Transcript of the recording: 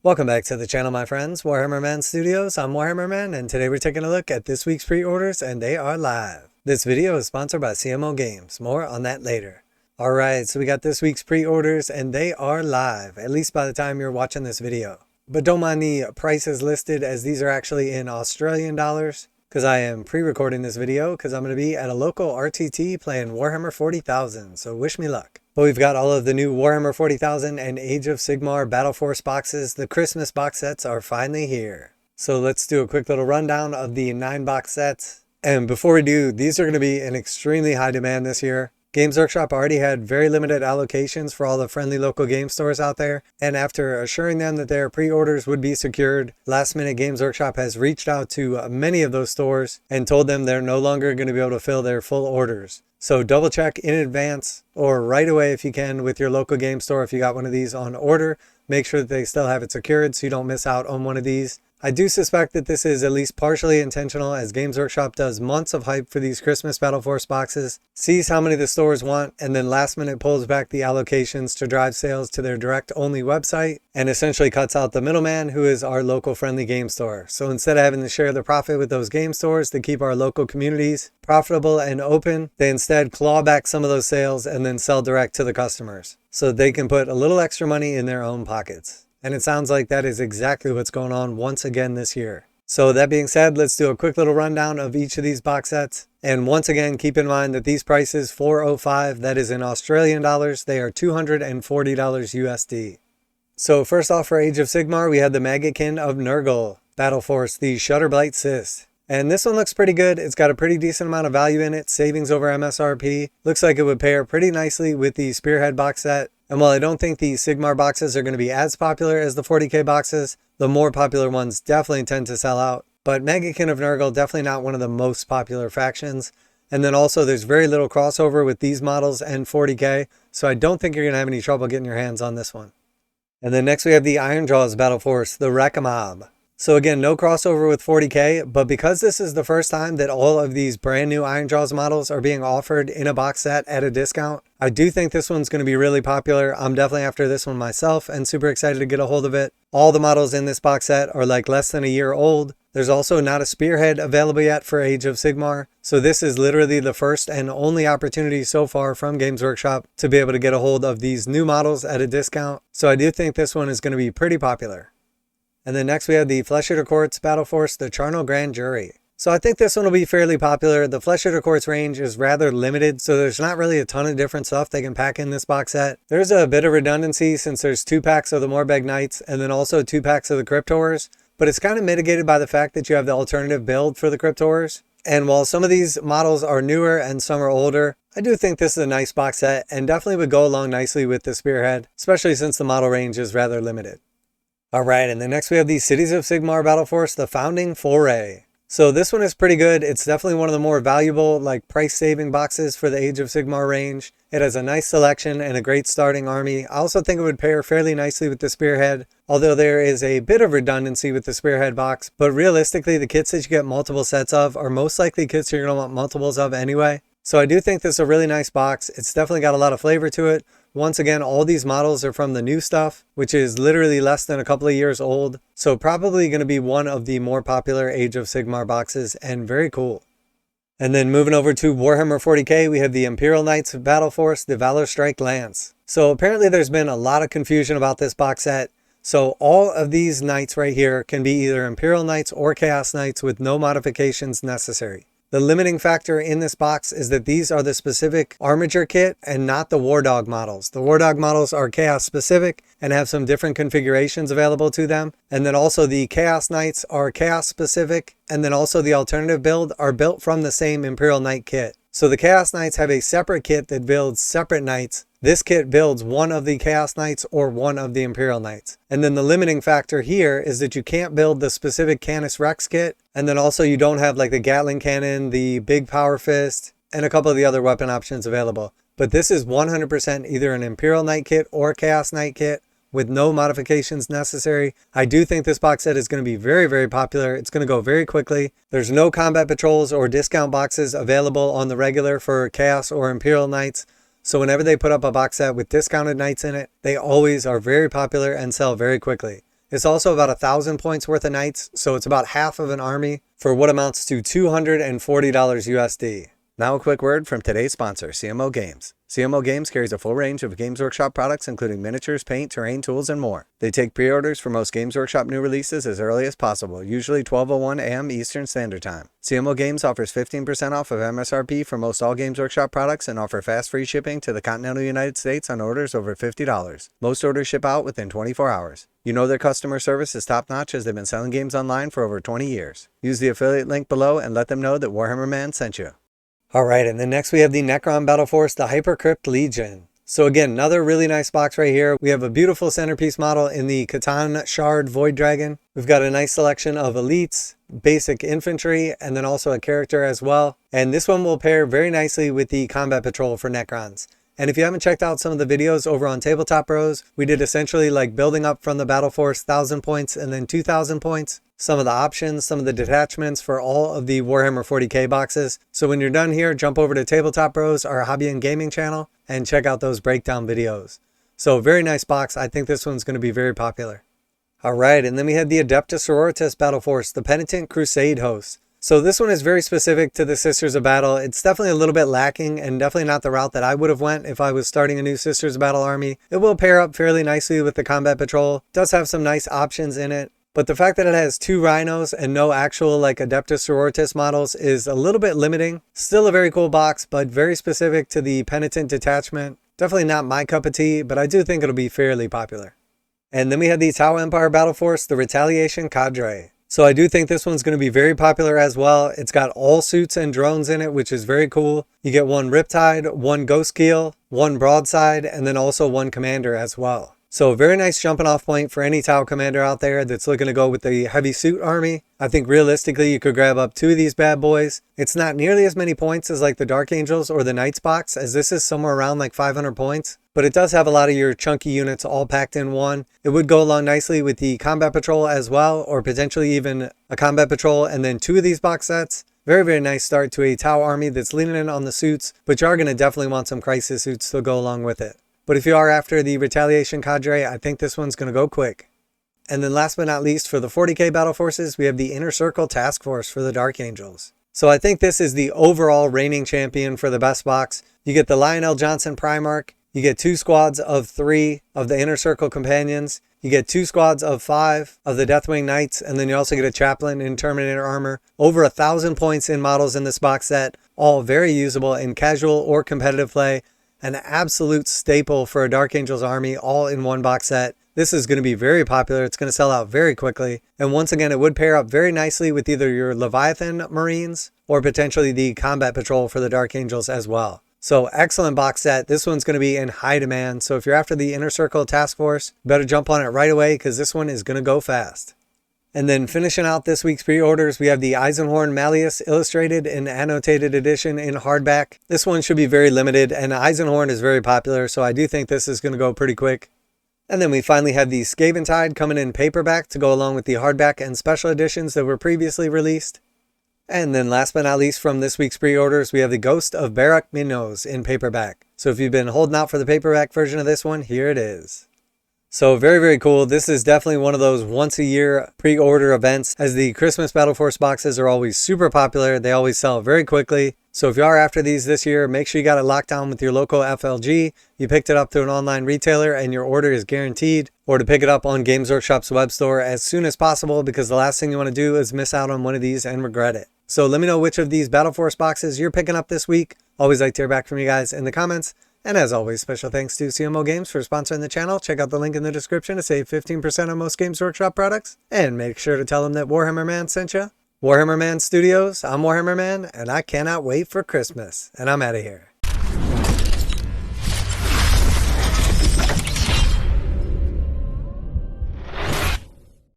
Welcome back to the channel, my friends. Warhammer Man Studios. I'm Warhammer Man, and today we're taking a look at this week's pre-orders, and they are live. This video is sponsored by CMO Games. More on that later. Alright, so we got this week's pre-orders, and they are live, at least by the time you're watching this video. But don't mind the prices listed, as these are actually in Australian dollars, because I am pre-recording this video, because I'm going to be at a local RTT playing Warhammer 40,000, so wish me luck. But we've got all of the new Warhammer 40,000 and Age of Sigmar Battleforce boxes. The Christmas box sets are finally here. So let's do a quick little rundown of the 9 box sets. And before we do, these are going to be in extremely high demand this year. Games Workshop already had very limited allocations for all the friendly local game stores out there, and after assuring them that their pre-orders would be secured, last minute Games Workshop has reached out to many of those stores and told them they're no longer going to be able to fill their full orders. So double check in advance or right away if you can with your local game store if you got one of these on order. Make sure that they still have it secured so you don't miss out on one of these. I do suspect that this is at least partially intentional, as Games Workshop does months of hype for these Christmas Battleforce boxes, sees how many the stores want, and then last minute pulls back the allocations to drive sales to their direct only website, and essentially cuts out the middleman, who is our local friendly game store. So instead of having to share the profit with those game stores to keep our local communities profitable and open, they instead claw back some of those sales and then sell direct to the customers, so they can put a little extra money in their own pockets. And it sounds like that is exactly what's going on once again this year. So that being said, let's do a quick little rundown of each of these box sets. And once again, keep in mind that these prices, $405, that is in Australian dollars, they are $240 USD. So first off, for Age of Sigmar, we had the Maggotkin of Nurgle Battleforce, the Shutterblight Cyst. And this one looks pretty good. It's got a pretty decent amount of value in it, savings over MSRP. Looks like it would pair pretty nicely with the Spearhead box set. And while I don't think the Sigmar boxes are going to be as popular as the 40k boxes, the more popular ones definitely tend to sell out. But Maggotkin of Nurgle, definitely not one of the most popular factions. And then also there's very little crossover with these models and 40k, so I don't think you're going to have any trouble getting your hands on this one. And then next we have the Ironjawz Battleforce, the Wrekkamob. So again, no crossover with 40k, but because this is the first time that all of these brand new Ironjawz models are being offered in a box set at a discount, I do think this one's going to be really popular. I'm definitely after this one myself and super excited to get a hold of it. All the models in this box set are like less than a year old. There's also not a Spearhead available yet for Age of Sigmar, so this is literally the first and only opportunity so far from Games Workshop to be able to get a hold of these new models at a discount. So I do think this one is going to be pretty popular. And then next we have the Flesh Eater Courts Battleforce, the Charnelgrand Jury. So I think this one will be fairly popular. The Flesh Eater Courts range is rather limited, so there's not really a ton of different stuff they can pack in this box set. There's a bit of redundancy since there's 2 packs of the Morbeg Knights and then also 2 packs of the Crypt Horrors, but it's kind of mitigated by the fact that you have the alternative build for the Crypt Horrors. And while some of these models are newer and some are older, I do think this is a nice box set and definitely would go along nicely with the Spearhead, especially since the model range is rather limited. Alright, and then next we have the Cities of Sigmar Battleforce, the Founding Foray. So this one is pretty good. It's definitely one of the more valuable, like, price-saving boxes for the Age of Sigmar range. It has a nice selection and a great starting army. I also think it would pair fairly nicely with the Spearhead, although there is a bit of redundancy with the Spearhead box. But realistically, the kits that you get multiple sets of are most likely kits you're going to want multiples of anyway. So I do think this is a really nice box. It's definitely got a lot of flavor to it. Once again, all these models are from the new stuff, which is literally less than a couple of years old. So probably going to be one of the more popular Age of Sigmar boxes, and very cool. And then moving over to Warhammer 40k, we have the Imperial Knights Battleforce, the Valourstrike Lance. So apparently there's been a lot of confusion about this box set. So all of these knights right here can be either Imperial Knights or Chaos Knights with no modifications necessary. The limiting factor in this box is that these are the specific Armiger kit and not the War Dog models. The War Dog models are Chaos specific and have some different configurations available to them. And then also the Chaos Knights are Chaos specific, and then also the alternative build are built from the same Imperial Knight kit. So the Chaos Knights have a separate kit that builds separate knights. This kit builds one of the Chaos Knights or one of the Imperial Knights. And then the limiting factor here is that you can't build the specific Canis Rex kit. And then also you don't have like the Gatling Cannon, the Big Power Fist, and a couple of the other weapon options available. But this is 100% either an Imperial Knight kit or Chaos Knight kit with no modifications necessary. I do think this box set is going to be very, very popular. It's going to go very quickly. There's no combat patrols or discount boxes available on the regular for Chaos or Imperial Knights. So whenever they put up a box set with discounted knights in it, they always are very popular and sell very quickly. It's also about 1,000 points worth of knights, so it's about half of an army for what amounts to $240 USD. Now a quick word from today's sponsor, CMO Games. CMO Games carries a full range of Games Workshop products including miniatures, paint, terrain, tools, and more. They take pre-orders for most Games Workshop new releases as early as possible, usually 12:01 a.m. Eastern Standard Time. CMO Games offers 15% off of MSRP for most all Games Workshop products and offer fast free shipping to the continental United States on orders over $50. Most orders ship out within 24 hours. You know their customer service is top-notch as they've been selling games online for over 20 years. Use the affiliate link below and let them know that Warhammer Man sent you. Alright, and then next we have the Necron Battleforce, the Hypercrypt Legion. So again, another really nice box right here. We have a beautiful centerpiece model in the Catan Shard Void Dragon. We've got a nice selection of elites, basic infantry, and then also a character as well. And this one will pair very nicely with the Combat Patrol for Necrons. And if you haven't checked out some of the videos over on TableTop Bros, we did essentially like building up from the Battleforce 1,000 points and then 2,000 points. Some of the options, some of the detachments for all of the Warhammer 40k boxes. So when you're done here, jump over to TableTop Bros, our hobby and gaming channel, and check out those breakdown videos. So very nice box. I think this one's going to be very popular. Alright, and then we had the Adepta Sororus Battleforce, the Penitent Crusade host. So this one is very specific to the Sisters of Battle. It's definitely a little bit lacking and definitely not the route that I would have went if I was starting a new Sisters of Battle army. It will pair up fairly nicely with the Combat Patrol. It does have some nice options in it. But the fact that it has 2 rhinos and no actual like Adepta Sororus models is a little bit limiting. Still a very cool box, but very specific to the Penitent detachment. Definitely not my cup of tea, but I do think it'll be fairly popular. And then we have the Tau Empire Battleforce, the Retaliation Cadre. So I do think this one's going to be very popular as well. It's got all suits and drones in it, which is very cool. You get 1 Riptide, 1 Ghost Keel, 1 Broadside, and then also 1 Commander as well. So a very nice jumping off point for any Tau commander out there that's looking to go with the heavy suit army. I think realistically you could grab up 2 of these bad boys. It's not nearly as many points as like the Dark Angels or the Knights box, as this is somewhere around like 500 points. But it does have a lot of your chunky units all packed in one. It would go along nicely with the Combat Patrol as well, or potentially even a Combat Patrol and then 2 of these box sets. Very, very nice start to a Tau army that's leaning in on the suits, but you are going to definitely want some crisis suits to go along with it. But if you are after the Retaliation Cadre, I think this one's going to go quick. And then last but not least, for the 40k battle forces, we have the Inner Circle Task Force for the Dark Angels. So I think this is the overall reigning champion for the best box. You get the Lionel Johnson Primarch. You get 2 squads of 3 of the Inner Circle Companions. You get 2 squads of 5 of the Deathwing Knights. And then you also get a Chaplain in Terminator armor. Over 1,000 points in models in this box set. All very usable in casual or competitive play. An absolute staple for a Dark Angels army, all in one box set. This is going to be very popular. It's going to sell out very quickly. And once again, it would pair up very nicely with either your Leviathan Marines or potentially the Combat Patrol for the Dark Angels as well. So excellent box set. This one's going to be in high demand. So if you're after the Inner Circle Task Force, you better jump on it right away because this one is going to go fast. And then finishing out this week's pre-orders, we have the Eisenhorn Malas Illustrated and Annotated Edition in hardback. This one should be very limited, and Eisenhorn is very popular, so I do think this is going to go pretty quick. And then we finally have the Skaventide coming in paperback to go along with the hardback and special editions that were previously released. And then last but not least from this week's pre-orders, we have the Ghosts of Barak-Minoz in paperback. So if you've been holding out for the paperback version of this one, here it is. So very, very cool. This is definitely one of those once a year pre-order events, as the Christmas Battle Force boxes are always super popular. They always sell very quickly. So if you are after these this year, make sure you got it locked down with your local FLG. You picked it up through an online retailer and your order is guaranteed, or to pick it up on Games Workshop's web store as soon as possible, because the last thing you want to do is miss out on one of these and regret it. So let me know which of these Battle Force boxes you're picking up this week. Always like to hear back from you guys in the comments. And as always, special thanks to CMO Games for sponsoring the channel. Check out the link in the description to save 15% on most Games Workshop products. And make sure to tell them that Warhammer Man sent you. Warhammer Man Studios, I'm Warhammer Man, and I cannot wait for Christmas. And I'm out of here.